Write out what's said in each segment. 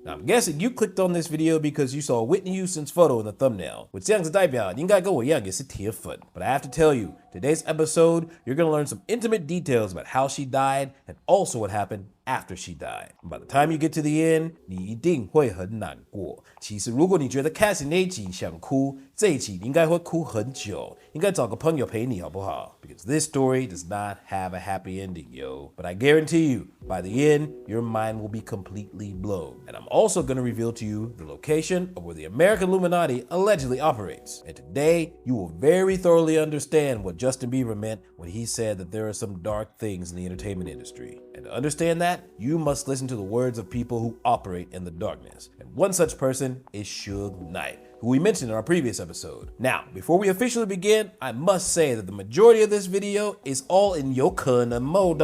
Now, I'm guessing you clicked on this video because you saw Whitney Houston's photo in the thumbnail, which 这样子代表你应该跟我一样也是铁粉。But I have to tell you, today's episode, you're going to learn some intimate details about how she died and also what happened after she died. And by the time you get to the end, 你一定会很难过。其实如果你觉得 Cassie 那一集想哭，这一集你应该会哭很久，应该找个朋友陪你好不好？ Because this story does not have a happy ending, yo. But I guarantee you, by the end, your mind will be completely blown. And I'm also going to reveal to you the location of where the American Illuminati allegedly operates. And today, you will very thoroughly understand what Justin Bieber meant when he said that there are some dark things in the entertainment industry. And to understand that, you must listen to the words of people who operate in the darkness. And one such person is Suge Knight, who we mentioned in our previous episode. Now, before we officially begin, I must say that the majority of this video is all in your kind of mode.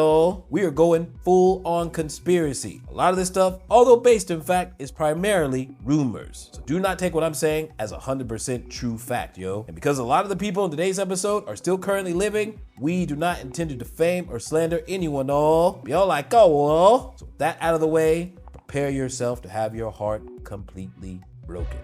We are going full on conspiracy. A lot of this stuff, although based in fact, is primarily rumors. So do not take what I'm saying as 100% true fact, yo. And because a lot of the people in today's episode are still currently living, we do not intend to defame or slander anyone, all. Be all like, oh, so with that out of the way, prepare yourself to have your heart completely broken.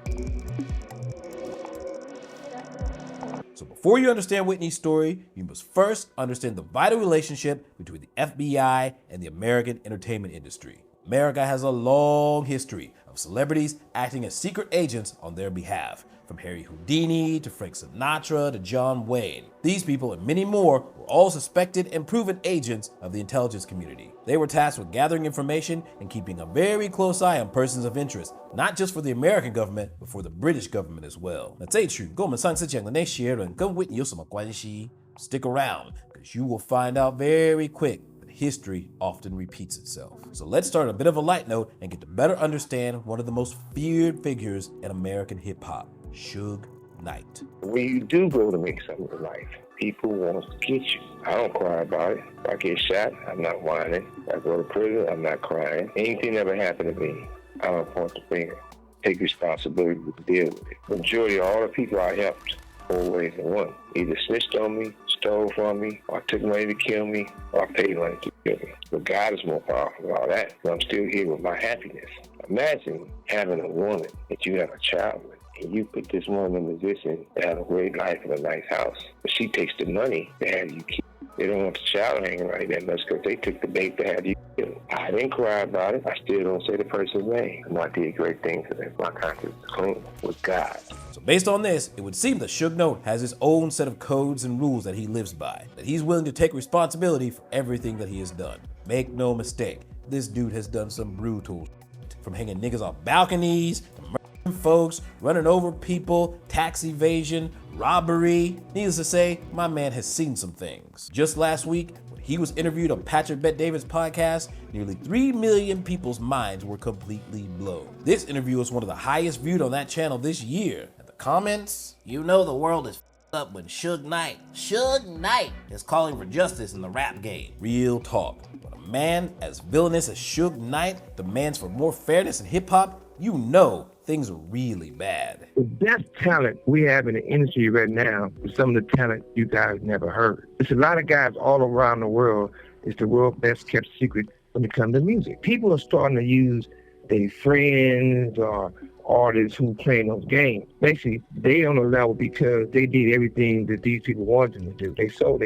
So before you understand Whitney's story, you must first understand the vital relationship between the FBI and the American entertainment industry. America has a long history of celebrities acting as secret agents on their behalf, from Harry Houdini to Frank Sinatra to John Wayne. These people and many more were all suspected and proven agents of the intelligence community. They were tasked with gathering information and keeping a very close eye on persons of interest, not just for the American government, but for the British government as well. 那这一句跟我们上次讲的那些人跟 Whitney 有什么关系? Stick around, because you will find out very quick. History often repeats itself. So let's start on a bit of a light note and get to better understand one of the most feared figures in American hip-hop, Suge Knight. When you do go to make something of life, people want to get you. I don't cry about it. If I get shot, I'm not whining. If I go to prison, I'm not crying. Anything ever happened to me, I don't point the finger. Take responsibility to deal with it. Majority of all the people I helped, always in one. Either snitched on me, stole from me, or took money to kill me, or paid money to kill me. But God is more powerful than all that. So I'm still here with my happiness. Imagine having a woman that you have a child with, and you put this woman in a position to have a great life and a nice house. But she takes the money to have you killed. They don't want the child hanging right that much because they took the bait to have you killed. I didn't cry about it. I still don't say the person's name. And I did great things, and my conscience is clean with God. So based on this, it would seem that Suge Knight has his own set of codes and rules that he lives by, that he's willing to take responsibility for everything that he has done. Make no mistake, this dude has done some brutal shit. From hanging niggas off balconies, to murdering folks, running over people, tax evasion, robbery. Needless to say, my man has seen some things. Just last week, when he was interviewed on Patrick Bet-David's podcast, nearly 3 million people's minds were completely blown. This interview was one of the highest viewed on that channel this year. And the comments, you know the world is up when Suge Knight is calling for justice in the rap game. Real talk. When a man as villainous as Suge Knight demands for more fairness in hip-hop, you know things are really bad. The best talent we have in the industry right now is some of the talent you guys never heard. There's a lot of guys all around the world. It's the world's best kept secret when it comes to music. People are starting to use their friends or artists who play those games. Basically, they on the level because they did everything that these people wanted them to do. They sold.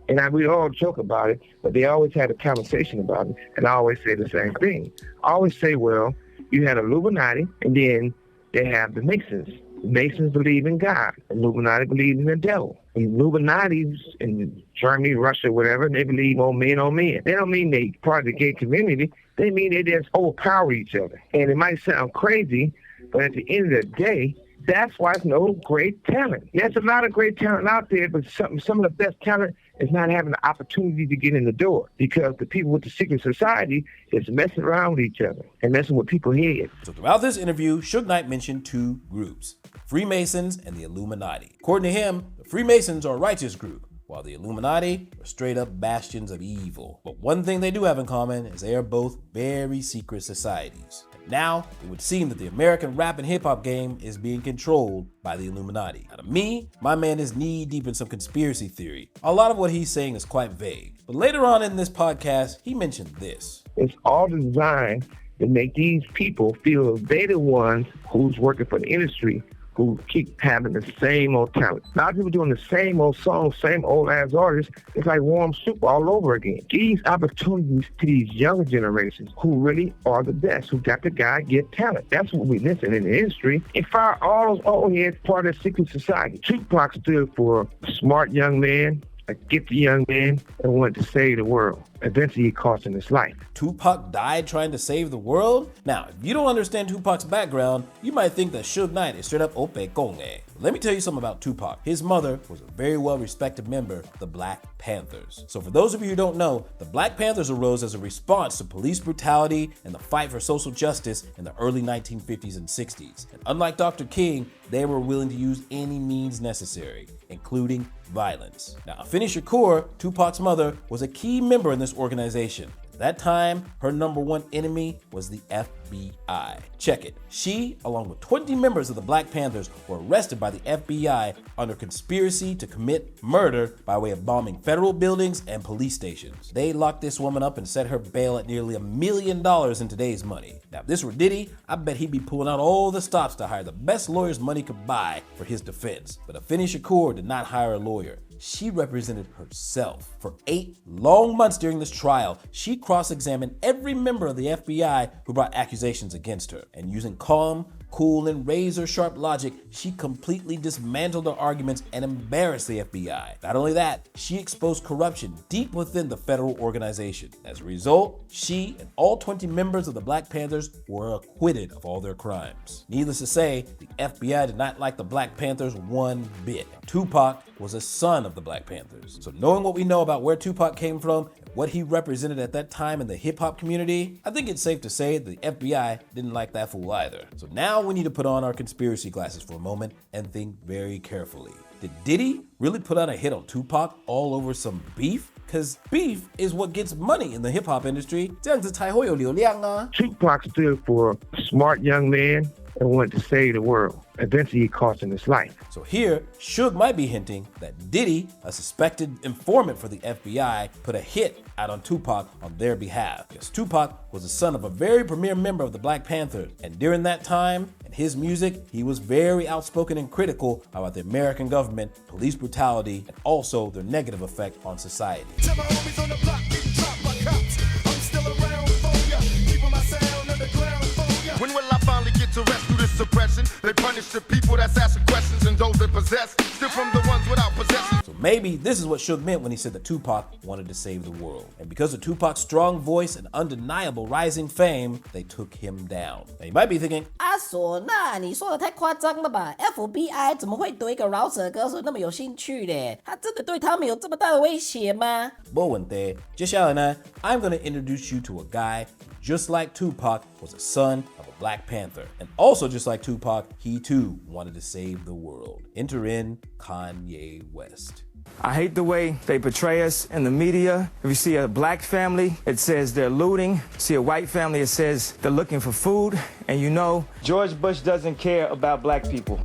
And we all joke about it, but they always had a conversation about it, and I always say the same thing. I always say, well, you had Illuminati, and then they have the Masons. The Masons believe in God. Illuminati believe in the devil. The Illuminati's in Germany, Russia, whatever, they believe on men on men. They don't mean they part of the gay community. They mean they just overpower each other. And it might sound crazy, but at the end of the day, that's why there's no great talent. There's a lot of great talent out there, but some of the best talent is not having the opportunity to get in the door because the people with the secret society is messing around with each other and messing with people's heads. So throughout this interview, Suge Knight mentioned two groups, the Freemasons and the Illuminati. According to him, the Freemasons are a righteous group, while the Illuminati are straight up bastions of evil. But one thing they do have in common is they are both very secret societies. Now, it would seem that the American rap and hip-hop game is being controlled by the Illuminati. Now to me, my man is knee-deep in some conspiracy theory. A lot of what he's saying is quite vague. But later on in this podcast, he mentioned this. It's all designed to make these people feel they're the ones who's working for the industry who keep having the same old talent. A lot of people doing the same old songs, same old ass artists. It's like warm soup all over again. These opportunities to these younger generations who really are the best, who got the God-given talent. That's what we're missing in the industry. And fire all those old heads part of the secret society. Tupac stood for a smart young man, a gifted young man, and wanted to save the world. Eventually, it cost him his life. Tupac died trying to save the world? Now, if you don't understand Tupac's background, you might think that Suge Knight is straight up ope konge. Let me tell you something about Tupac. His mother was a very well-respected member of the Black Panthers. So for those of you who don't know, the Black Panthers arose as a response to police brutality and the fight for social justice in the early 1950s and 60s. And unlike Dr. King, they were willing to use any means necessary, including violence. Now, Afeni Shakur, Tupac's mother, was a key member in this organization. At that time, her number one enemy was the FBI. Check it. She, along with 20 members of the Black Panthers, were arrested by the FBI under conspiracy to commit murder by way of bombing federal buildings and police stations. They locked this woman up and set her bail at nearly $1 million in today's money. Now, if this were Diddy, I bet he'd be pulling out all the stops to hire the best lawyers money could buy for his defense. But Afeni Shakur did not hire a lawyer. She represented herself. For 8 long months during this trial, she cross-examined every member of the FBI who brought accusations against her. And using calm, cool, and razor-sharp logic, she completely dismantled their arguments and embarrassed the FBI. Not only that, she exposed corruption deep within the federal organization. As a result, she and all 20 members of the Black Panthers were acquitted of all their crimes. Needless to say, the FBI did not like the Black Panthers one bit. Tupac was a son of the Black Panthers. So knowing what we know about where Tupac came from and what he represented at that time in the hip-hop community, I think it's safe to say that the FBI didn't like that fool either. So now we need to put on our conspiracy glasses for a moment and think very carefully. Did Diddy really put out a hit on Tupac all over some beef? Because beef is what gets money in the hip-hop industry. 这样子才会有流量啊. Tupac stood for a smart young man and wanted to save the world. Eventually, it cost him his life. So here, Suge might be hinting that Diddy, a suspected informant for the FBI, put a hit out on Tupac on their behalf. Because Tupac was the son of a very premier member of the Black Panthers. And during that time, in his music, he was very outspoken and critical about the American government, police brutality, and also their negative effect on society. Tell my homies on the block, getting dropped by cops. I'm still around for ya, keeping my sound underground for ya. When will I finally get to rescue this suppression? They punish the people that's asking questions and those that possess, still from the ones without possession. So maybe this is what Suge meant when he said that Tupac wanted to save the world. And because of Tupac's strong voice and undeniable rising fame, they took him down. Now you might be thinking, 唢呐，你说的太夸张了吧 ？FBI 怎么会对一个饶舌歌手那么有兴趣嘞？他真的对他们有这么大的威胁吗？不问题。接下来呢 I'm going to introduce you to a guy who, just like Tupac, was a son of a Black Panther. And also just like Tupac, he too wanted to save the world. Enter in Kanye West. I hate the way they portray us in the media. If you see a black family, it says they're looting. See a white family, it says they're looking for food. And you know, George Bush doesn't care about black people.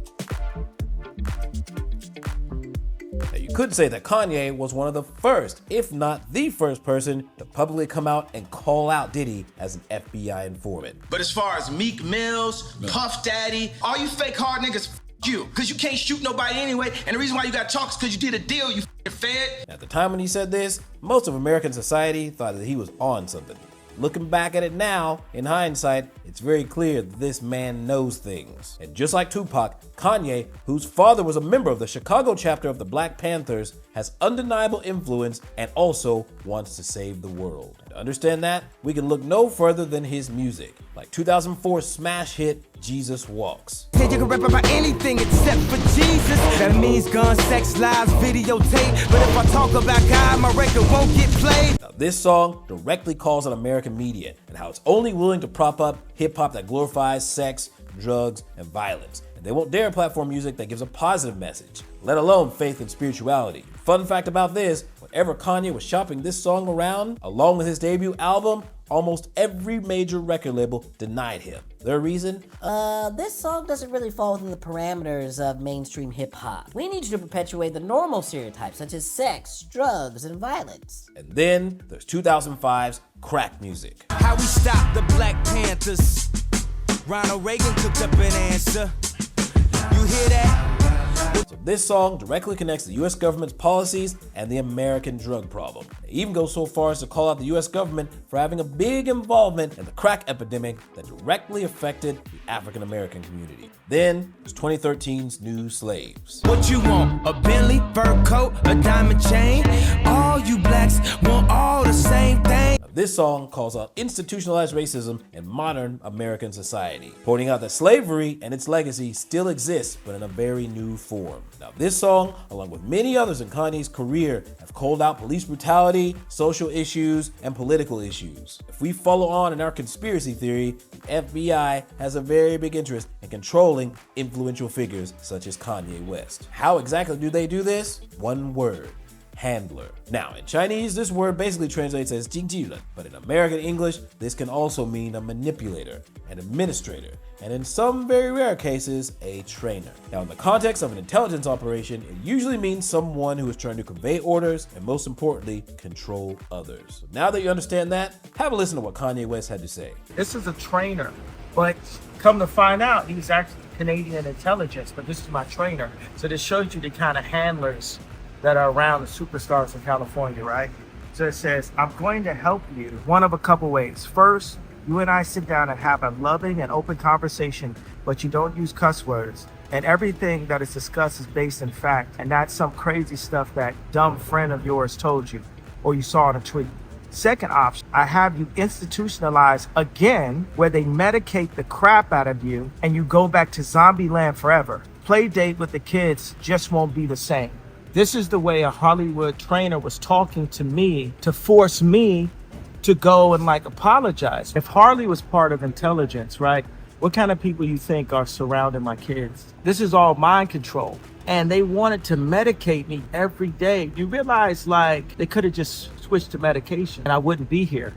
Now you could say that Kanye was one of the first, if not the first person, to publicly come out and call out Diddy as an FBI informant. But as far as Meek Mills, Puff Daddy, all you fake hard niggas, you, because you can't shoot nobody anyway, and the reason why you got talk is because you did a deal, you fed. At the time when he said this, most of American society thought that he was on something. Looking back at it now, in hindsight, it's very clear that this man knows things. And just like Tupac, Kanye, whose father was a member of the Chicago chapter of the Black Panthers, has undeniable influence and also wants to save the world. To understand that, we can look no further than his music, like 2004's smash hit, Jesus Walks. Said you can rap about anything except for Jesus. That means gun, sex, lies, videotape. But if I talk about God, my record won't get played. Now, this song directly calls on American media and how it's only willing to prop up hip-hop that glorifies sex, drugs, and violence. And they won't dare platform music that gives a positive message, let alone faith and spirituality. Fun fact about this, when whenever Kanye was shopping this song around, along with his debut album, almost every major record label denied him. Their reason? This song doesn't really fall within the parameters of mainstream hip-hop. We need you to perpetuate the normal stereotypes such as sex, drugs, and violence. And then there's 2005's crack music. How we stop the Black Panthers. Ronald Reagan cooked up an answer. You hear that? So this song directly connects the US government's policies and the American drug problem. It even goes so far as to call out the US government for having a big involvement in the crack epidemic that directly affected the African American community. Then there's 2013's New Slaves. What you want? A Bentley, fur coat, a diamond chain? All you blacks want all the same thing. This song calls out institutionalized racism in modern American society, pointing out that slavery and its legacy still exists, but in a very new form. Now, this song, along with many others in Kanye's career, have called out police brutality, social issues, and political issues. If we follow on in our conspiracy theory, the FBI has a very big interest in controlling influential figures such as Kanye West. How exactly do they do this? One word: handler. Now, in Chinese, this word basically translates as 经纪人, but in American English, this can also mean a manipulator, an administrator, and in some very rare cases, a trainer. Now, in the context of an intelligence operation, it usually means someone who is trying to convey orders and, most importantly, control others. So now that you understand that, have a listen to what Kanye West had to say. This is a trainer, but come to find out, he's actually Canadian intelligence, but this is my trainer. So this shows you the kind of handlers that are around the superstars in California, right? So it says, I'm going to help you one of a couple ways. First, you and I sit down and have a loving and open conversation, but you don't use cuss words. And everything that is discussed is based in fact, and not some crazy stuff that dumb friend of yours told you, or you saw in a tweet. Second option, I have you institutionalized again, where they medicate the crap out of you and you go back to zombie land forever. Play date with the kids just won't be the same. This is the way a Hollywood trainer was talking to me to force me to go and apologize. If Harley was part of intelligence, right? What kind of people you think are surrounding my kids? This is all mind control. And they wanted to medicate me every day. You realize they could have just switched to medication and I wouldn't be here.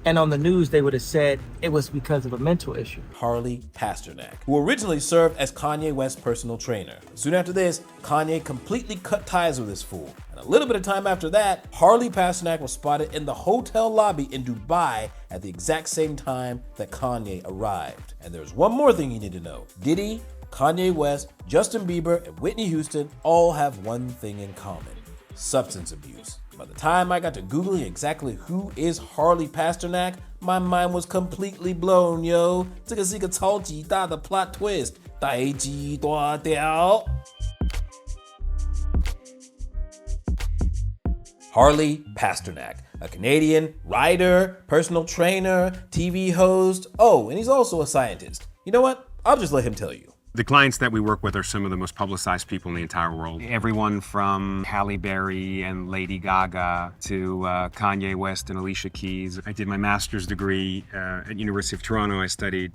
And on the news, they would have said it was because of a mental issue. Harley Pasternak, who originally served as Kanye West's personal trainer. Soon after this, Kanye completely cut ties with this fool. And a little bit of time after that, Harley Pasternak was spotted in the hotel lobby in Dubai at the exact same time that Kanye arrived. And there's one more thing you need to know. Diddy, Kanye West, Justin Bieber, and Whitney Houston all have one thing in common: substance abuse. By the time I got to Googling exactly who is Harley Pasternak, my mind was completely blown, yo. 这个是一个超级大的 plot twist. 大吉大调. Harley Pasternak, a Canadian writer, personal trainer, TV host. Oh, and he's also a scientist. You know what? I'll just let him tell you. The clients that we work with are some of the most publicized people in the entire world. Everyone from Halle Berry and Lady Gaga to Kanye West and Alicia Keys. I did my master's degree at University of Toronto. I studied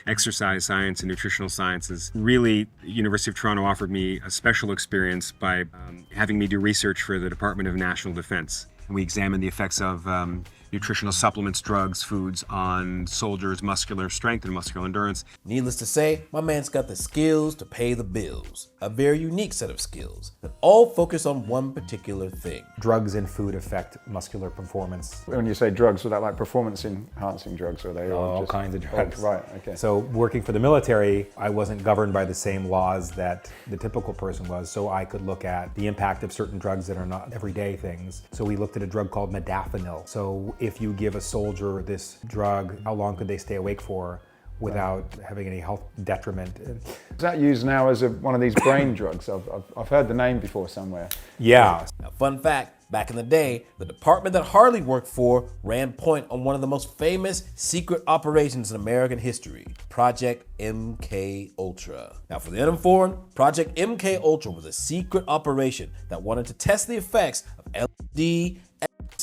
exercise science and nutritional sciences. Really, University of Toronto offered me a special experience by having me do research for the Department of National Defense. And we examined the effects of nutritional supplements, drugs, foods on soldiers' muscular strength and muscular endurance. Needless to say, my man's got the skills to pay the bills. A very unique set of skills that all focus on one particular thing. Drugs in food affect muscular performance. When you say drugs, was that like performance-enhancing drugs? Are they all kinds of drugs? Right, okay. So working for the military, I wasn't governed by the same laws that the typical person was, so I could look at the impact of certain drugs that are not everyday things. So we looked at a drug called modafinil. So if you give a soldier this drug, how long could they stay awake for without having any health detriment? Is that used now as one of these brain drugs? I've heard the name before somewhere. Yeah. Now, fun fact, back in the day, the department that Harley worked for ran point on one of the most famous secret operations in American history, Project MK Ultra. Now, for the uninformed, Project MK Ultra was a secret operation that wanted to test the effects of LSD,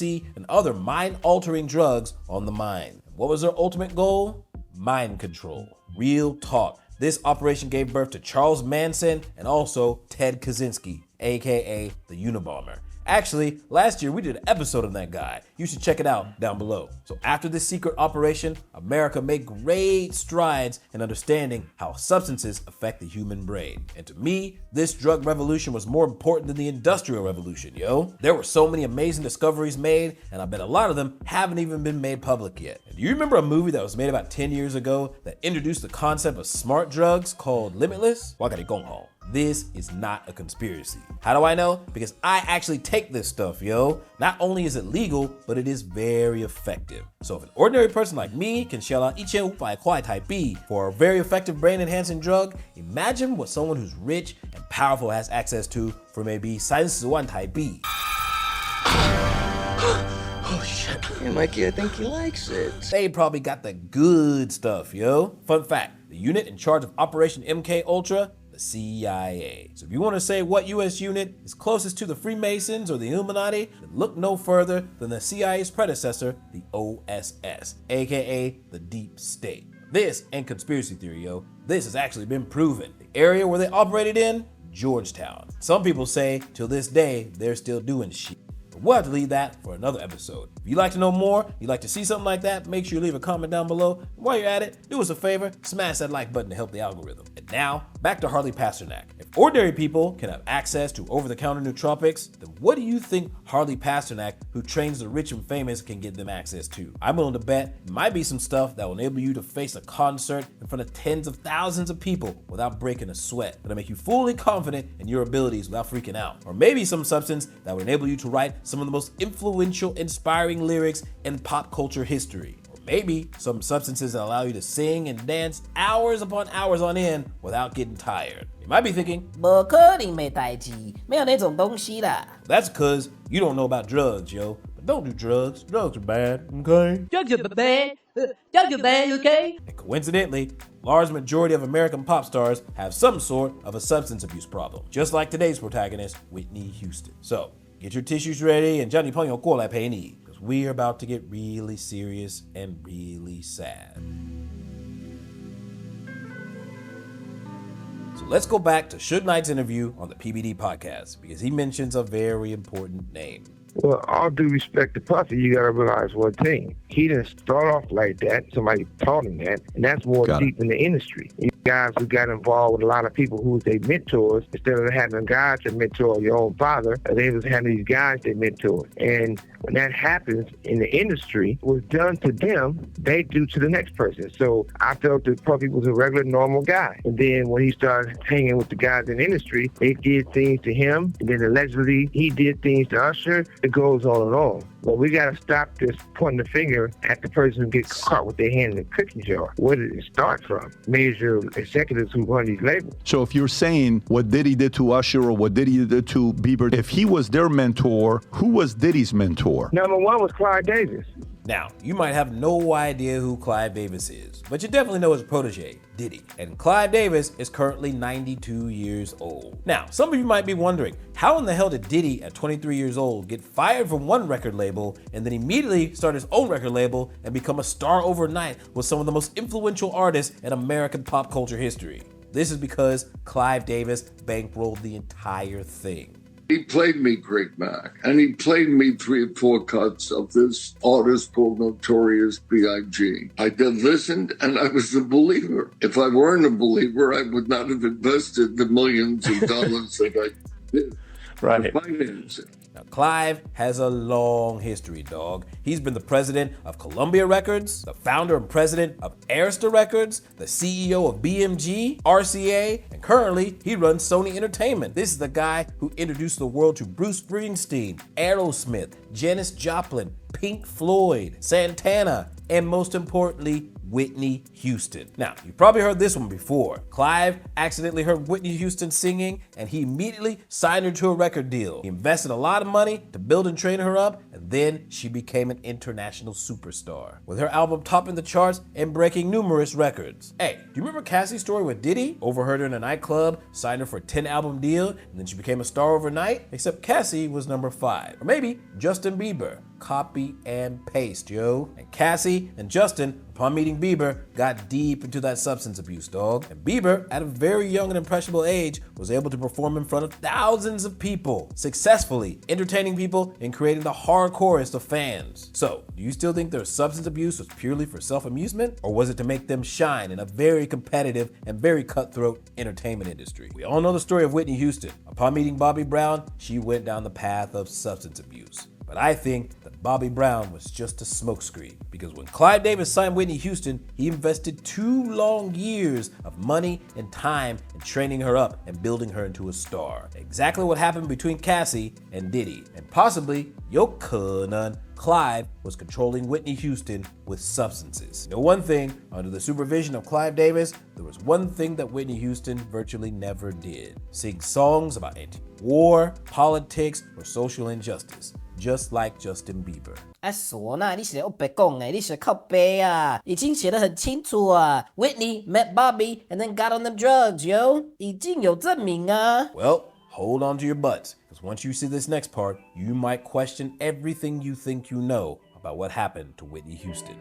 and other mind-altering drugs on the mind. What was their ultimate goal? Mind control. Real talk. This operation gave birth to Charles Manson and also Ted Kaczynski, aka the Unabomber. Actually, last year we did an episode on that guy. You should check it out down below. So after this secret operation, America made great strides in understanding how substances affect the human brain. And to me, this drug revolution was more important than the Industrial Revolution, yo. There were so many amazing discoveries made, and I bet a lot of them haven't even been made public yet. And do you remember a movie that was made about 10 years ago that introduced the concept of smart drugs called Limitless? This is not a conspiracy. How do I know? Because I actually take this stuff, yo. Not only is it legal, but it is very effective. So if an ordinary person like me can shell out 1,500 块台币 for a very effective brain-enhancing drug, imagine what someone who's rich and powerful has access to for maybe 30万台币. Oh shit. Hey Mikey, I think he likes it. They probably got the good stuff, yo. Fun fact, the unit in charge of Operation MK Ultra, the CIA. So if you want to say what US unit is closest to the Freemasons or the Illuminati, then look no further than the CIA's predecessor, the OSS, aka the Deep State. This ain't conspiracy theory, yo. This has actually been proven. The area where they operated in, Georgetown. Some people say, till this day, they're still doing shit. But we'll have to leave that for another episode. If you'd like to know more, you'd like to see something like that, make sure you leave a comment down below. And while you're at it, do us a favor, smash that like button to help the algorithm. And now, back to Harley Pasternak. If ordinary people can have access to over-the-counter nootropics, then what do you think Harley Pasternak, who trains the rich and famous, can get them access to? I'm willing to bet it might be some stuff that will enable you to face a concert in front of tens of thousands of people without breaking a sweat. That'll make you fully confident in your abilities without freaking out. Or maybe some substance that will enable you to write some of the most influential, inspiring lyrics in pop culture history. Or maybe some substances that allow you to sing and dance hours upon hours on end without getting tired. You might be thinking, 不可能没代志，没有那种东西啦。 that's because you don't know about drugs, yo. But don't do drugs. Drugs are bad, okay? Drugs are bad. Drugs are bad, okay? And coincidentally, large majority of American pop stars have some sort of a substance abuse problem, just like today's protagonist, Whitney Houston. So, get your tissues ready and 叫你朋友过来陪你, because we're about to get really serious and really sad. So let's go back to Suge Knight's interview on the PBD podcast, because he mentions a very important name. Well, all due respect to Puffy, you got to realize one thing. He didn't start off like that. Somebody taught him that, and that's more deep in the industry. You guys who got involved with a lot of people who was their mentors, instead of having guys to mentor your own father, they was having these guys they mentor. And when that happens in the industry, what's done to them, they do to the next person. So I felt that Puffy was a regular, normal guy. And then when he started hanging with the guys in the industry, they did things to him. And then allegedly, he did things to Usher. It goes on and on. But we got to stop this pointing the finger at the person who gets caught with their hand in the cookie jar. Where did it start from? Major executives who run these labels. So if you're saying what Diddy did to Usher or what Diddy did to Bieber, if he was their mentor, who was Diddy's mentor? Number one was Clive Davis. Now, you might have no idea who Clive Davis is, but you definitely know his protege, Diddy. And Clive Davis is currently 92 years old. Now, some of you might be wondering, how in the hell did Diddy at 23 years old get fired from one record label and then immediately start his own record label and become a star overnight with some of the most influential artists in American pop culture history? This is because Clive Davis bankrolled the entire thing. He played me Great Mac, and he played me 3 or 4 cuts of this artist called Notorious B.I.G. I then listened, and I was a believer. If I weren't a believer, I would not have invested the millions of dollars that I did to finance it. Now, Clive has a long history, dog. He's been the president of Columbia Records, the founder and president of Arista Records, the CEO of BMG, RCA, and currently he runs Sony Entertainment. This is the guy who introduced the world to Bruce Springsteen, Aerosmith, Janis Joplin, Pink Floyd, Santana, and most importantly, Whitney Houston. Now, you probably heard this one before. Clive accidentally heard Whitney Houston singing, and he immediately signed her to a record deal. He invested a lot of money to build and train her up, and then she became an international superstar, with her album topping the charts and breaking numerous records. Hey, do you remember Cassie's story with Diddy? Overheard her in a nightclub, signed her for a 10-album deal, and then she became a star overnight? Except Cassie was number 5. Or maybe Justin Bieber. copy and paste, yo. And Cassie and Justin, upon meeting Bieber, got deep into that substance abuse, dog. And Bieber, at a very young and impressionable age, was able to perform in front of thousands of people, successfully entertaining people and creating the hardcorest of fans. So, do you still think their substance abuse was purely for self-amusement? Or was it to make them shine in a very competitive and very cutthroat entertainment industry? We all know the story of Whitney Houston. Upon meeting Bobby Brown, she went down the path of substance abuse. But I think that Bobby Brown was just a smokescreen, because when Clive Davis signed Whitney Houston, he invested 2 long years of money and time in training her up and building her into a star. Exactly what happened between Cassie and Diddy. And possibly, Clive was controlling Whitney Houston with substances. You know one thing, under the supervision of Clive Davis, there was one thing that Whitney Houston virtually never did: sing songs about anti-war, politics, or social injustice, just like Justin Bieber. 唢呐，你是在白讲诶，你是靠背啊，已经写得很清楚啊。Whitney met Bobby and then got on them drugs, yo， 已经有证明啊。Well, hold on to your butts, because once you see this next part, you might question everything you think you know about what happened to Whitney Houston.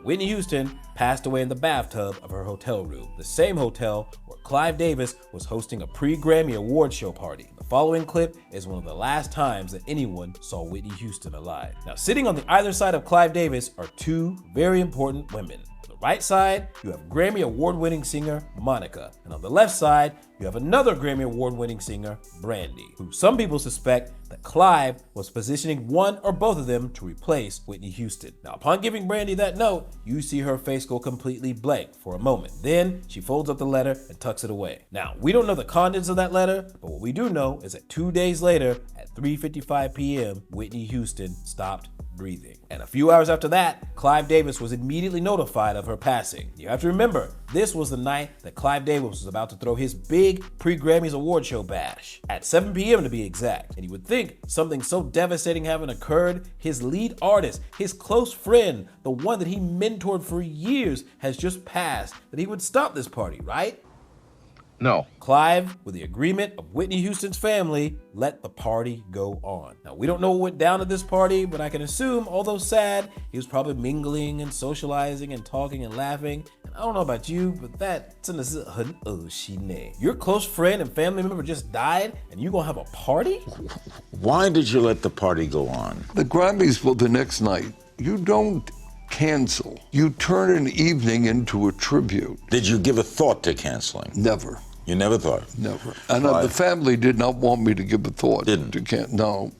Whitney Houston passed away in the bathtub of her hotel room, the same hotel where Clive Davis was hosting a pre-Grammy award show party. The following clip is one of the last times that anyone saw Whitney Houston alive. Now, sitting on the either side of Clive Davis are 2 very important women. On the right side, you have Grammy award-winning singer Monica, and on the left side, you have another Grammy award-winning singer, Brandy, who some people suspect that Clive was positioning one or both of them to replace Whitney Houston. Now, upon giving Brandy that note, you see her face go completely blank for a moment. Then she folds up the letter and tucks it away. Now, we don't know the contents of that letter, but what we do know is that 2 days later, at 3:55 p.m., Whitney Houston stopped breathing. And a few hours after that, Clive Davis was immediately notified of her passing. You have to remember, this was the night that Clive Davis was about to throw his big pre-Grammys award show bash, at 7 p.m. to be exact. And you would think something so devastating having occurred, his lead artist, his close friend, the one that he mentored for years, has just passed, that he would stop this party, right? No. Clive, with the agreement of Whitney Houston's family, let the party go on. Now, we don't know what went down at this party, but I can assume, although sad, he was probably mingling and socializing and talking and laughing. And I don't know about you, but that 真的是很恶心欸. Your close friend and family member just died, and you gonna have a party? Why did you let the party go on? The Grammys were the next night. You don't cancel. You turn an evening into a tribute. Did you give a thought to canceling? Never. You never thought? Never. And the family did not want me to give a thought. Didn't? No.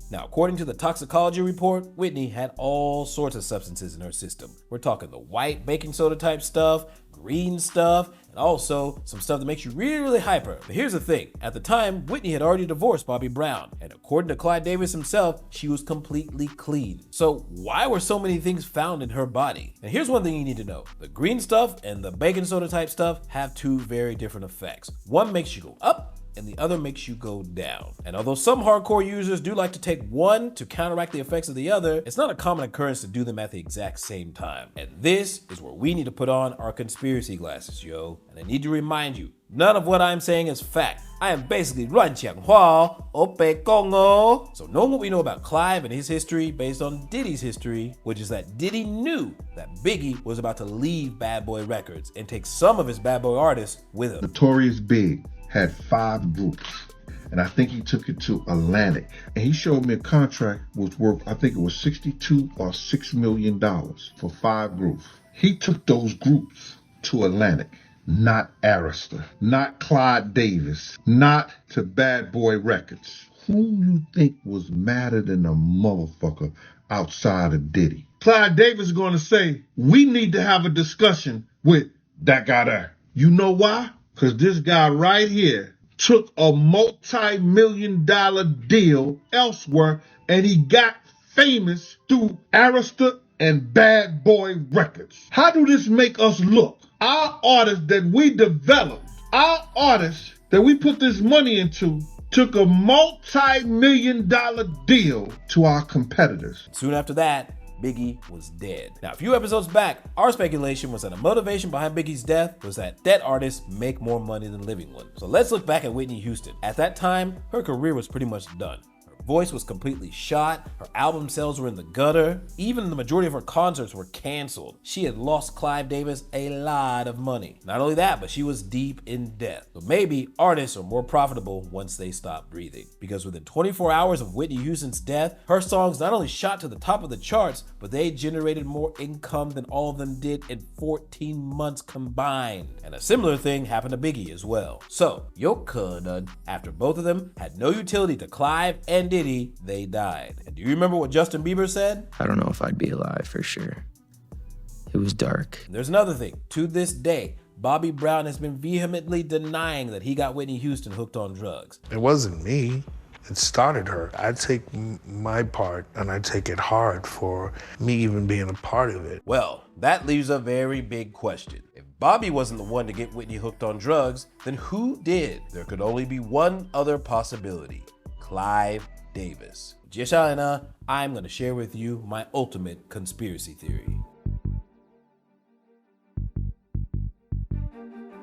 Now, according to the toxicology report, Whitney had all sorts of substances in her system. We're talking the white baking soda type stuff, green stuff, and also some stuff that makes you really, really hyper. But here's the thing. At the time, Whitney had already divorced Bobby Brown, and according to Clive Davis himself, she was completely clean. So why were so many things found in her body? And here's one thing you need to know. The green stuff and the baking soda type stuff have 2 very different effects. One makes you go up, and the other makes you go down. And although some hardcore users do like to take one to counteract the effects of the other, it's not a common occurrence to do them at the exact same time. And this is where we need to put on our conspiracy glasses, yo. And I need to remind you, none of what I'm saying is fact. I am basically 乱讲话哦，白讲哦. So knowing what we know about Clive and his history based on Diddy's history, which is that Diddy knew that Biggie was about to leave Bad Boy Records and take some of his Bad Boy artists with him. Notorious Big had 5 groups, and I think he took it to Atlantic, and he showed me a contract was worth, I think it was $62 or $6 million for 5 groups. He took those groups to Atlantic, not Arista, not Clive Davis, not to Bad Boy Records. Who you think was madder than a motherfucker outside of Diddy? Clive Davis is going to say, we need to have a discussion with that guy there. You know why? Because this guy right here took a multi-million-dollar deal elsewhere, and he got famous through Arista and Bad Boy Records. How do this make us look? Our artists that we developed, our artists that we put this money into, took a multi-million-dollar deal to our competitors. Soon after that, Biggie was dead. Now, a few episodes back, our speculation was that the motivation behind Biggie's death was that dead artists make more money than living ones. So let's look back at Whitney Houston. At that time, her career was pretty much done. Voice was completely shot, her album sales were in the gutter, even the majority of her concerts were canceled. She had lost Clive Davis a lot of money. Not only that, but she was deep in debt. So maybe artists are more profitable once they stop breathing. Because within 24 hours of Whitney Houston's death, her songs not only shot to the top of the charts, but they generated more income than all of them did in 14 months combined. And a similar thing happened to Biggie as well. So, after both of them had no utility to Clive and Diddy, they died. And do you remember what Justin Bieber said? I don't know if I'd be alive for sure. It was dark. And there's another thing. To this day, Bobby Brown has been vehemently denying that he got Whitney Houston hooked on drugs. It wasn't me. It started her. I take my part and I take it hard for me even being a part of it. Well, that leaves a very big question. If Bobby wasn't the one to get Whitney hooked on drugs, then who did? There could only be one other possibility. Clive Davis. 接下来呢, I'm going to share with you my ultimate conspiracy theory.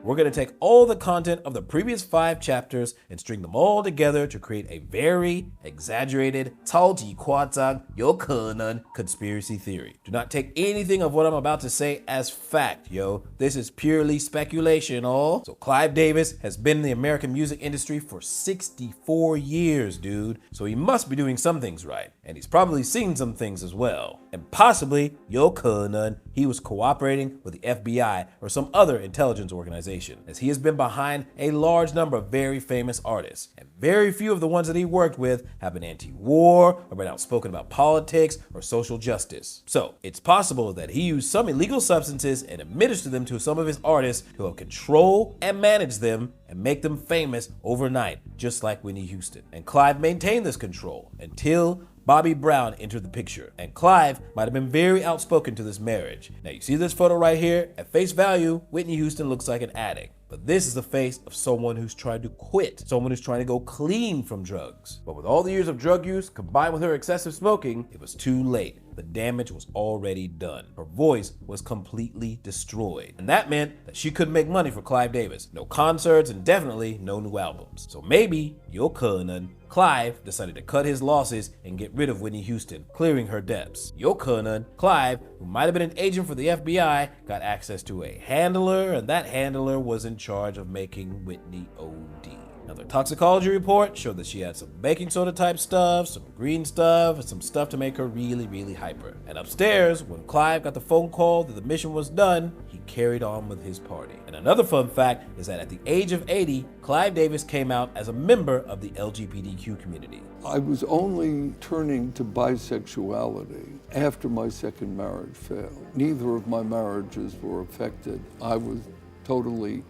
We're going to take all the content of the previous 5 chapters and string them all together to create a very exaggerated 超级夸张有可能 conspiracy theory. Do not take anything of what I'm about to say as fact, yo. This is purely speculation, all. So Clive Davis has been in the American music industry for 64 years, dude. So he must be doing some things right. And he's probably seen some things as well. And possibly, 有可能, he was cooperating with the FBI or some other intelligence organization, as he has been behind a large number of very famous artists, and very few of the ones that he worked with have been anti-war or been outspoken about politics or social justice. So it's possible that he used some illegal substances and administered them to some of his artists to help control and manage them and make them famous overnight, just like Whitney Houston. And Clive maintained this control until Bobby Brown entered the picture, and Clive might have been very outspoken to this marriage. Now you see this photo right here? At face value, Whitney Houston looks like an addict. But this is the face of someone who's trying to quit, someone who's trying to go clean from drugs. But with all the years of drug use combined with her excessive smoking, it was too late. The damage was already done. Her voice was completely destroyed. And that meant that she couldn't make money for Clive Davis. No concerts and definitely no new albums. So maybe, 有可能, Clive decided to cut his losses and get rid of Whitney Houston, clearing her debts. 有可能, Clive, who might have been an agent for the FBI, got access to a handler, and that handler was in charge of making Whitney OD. Now, the toxicology report showed that she had some baking soda type stuff, some green stuff, and some stuff to make her really, really hyper. And upstairs, when Clive got the phone call that the mission was done, he carried on with his party. And another fun fact is that at the age of 80, Clive Davis came out as a member of the LGBTQ community. I was only turning to bisexuality after my second marriage failed. Neither of my marriages were affected. I was totally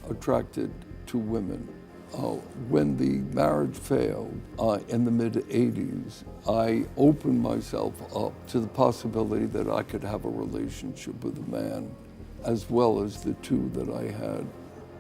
attracted to women. When the marriage failed in the mid-'80s, I opened myself up to the possibility that I could have a relationship with a man, as well as the 2 that I had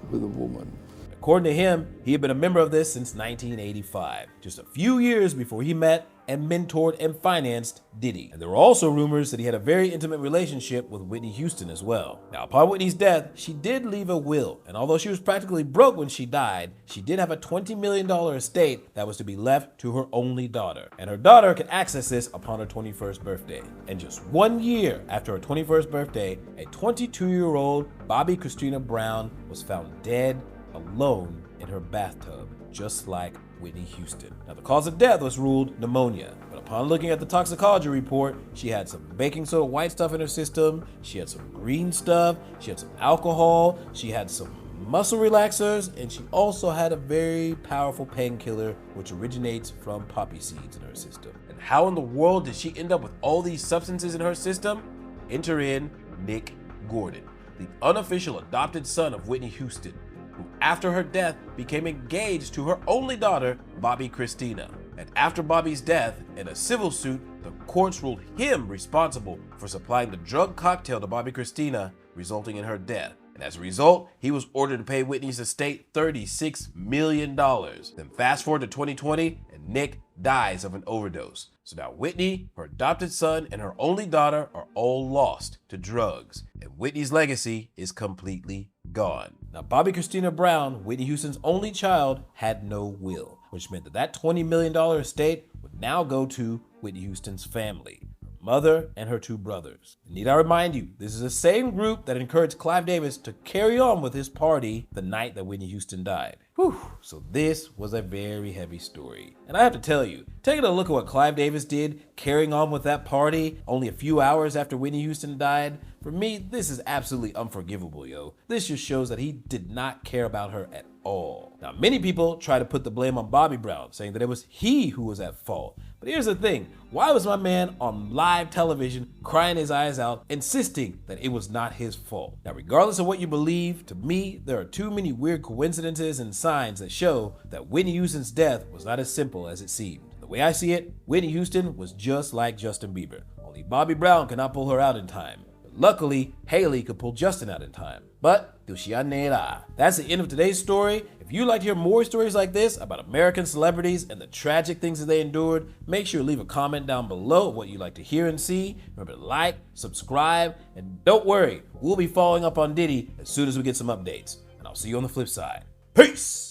with a woman. According to him, he had been a member of this since 1985, just a few years before he met and mentored and financed Diddy. And there were also rumors that he had a very intimate relationship with Whitney Houston as well. Now, upon Whitney's death, she did leave a will, and although she was practically broke when she died, she did have a $20 million estate that was to be left to her only daughter. And her daughter could access this upon her 21st birthday. And just 1 year after her 21st birthday, a 22-year-old Bobby Christina Brown was found dead alone in her bathtub, just like Whitney Houston. Now, the cause of death was ruled pneumonia, but upon looking at the toxicology report, she had some baking soda white stuff in her system, she had some green stuff, she had some alcohol, she had some muscle relaxers, and she also had a very powerful painkiller which originates from poppy seeds in her system. And how in the world did she end up with all these substances in her system? Enter in Nick Gordon, the unofficial adopted son of Whitney Houston, who after her death became engaged to her only daughter, Bobby Christina. And after Bobby's death, in a civil suit, the courts ruled him responsible for supplying the drug cocktail to Bobby Christina, resulting in her death. And as a result, he was ordered to pay Whitney's estate $36 million. Then fast forward to 2020, and Nick dies of an overdose. So now Whitney, her adopted son, and her only daughter are all lost to drugs, and Whitney's legacy is completely gone. Now, Bobby Christina Brown, Whitney Houston's only child, had no will, which meant that $20 million estate would now go to Whitney Houston's family, her mother and her 2 brothers. And need I remind you, this is the same group that encouraged Clive Davis to carry on with his party the night that Whitney Houston died. Whew, so this was a very heavy story. And I have to tell you, taking a look at what Clive Davis did, carrying on with that party only a few hours after Whitney Houston died, for me, this is absolutely unforgivable, yo. This just shows that he did not care about her at all. Now, many people try to put the blame on Bobby Brown, saying that it was he who was at fault. But here's the thing, why was my man on live television crying his eyes out, insisting that it was not his fault? Now, regardless of what you believe, to me, there are too many weird coincidences and signs that show that Whitney Houston's death was not as simple as it seemed. The way I see it, Whitney Houston was just like Justin Bieber. Only Bobby Brown could not pull her out in time. Luckily, Haley could pull Justin out in time. But, that's the end of today's story. If you'd like to hear more stories like this about American celebrities and the tragic things that they endured, make sure to leave a comment down below of what you'd like to hear and see. Remember to like, subscribe, and don't worry, we'll be following up on Diddy as soon as we get some updates. And I'll see you on the flip side. Peace!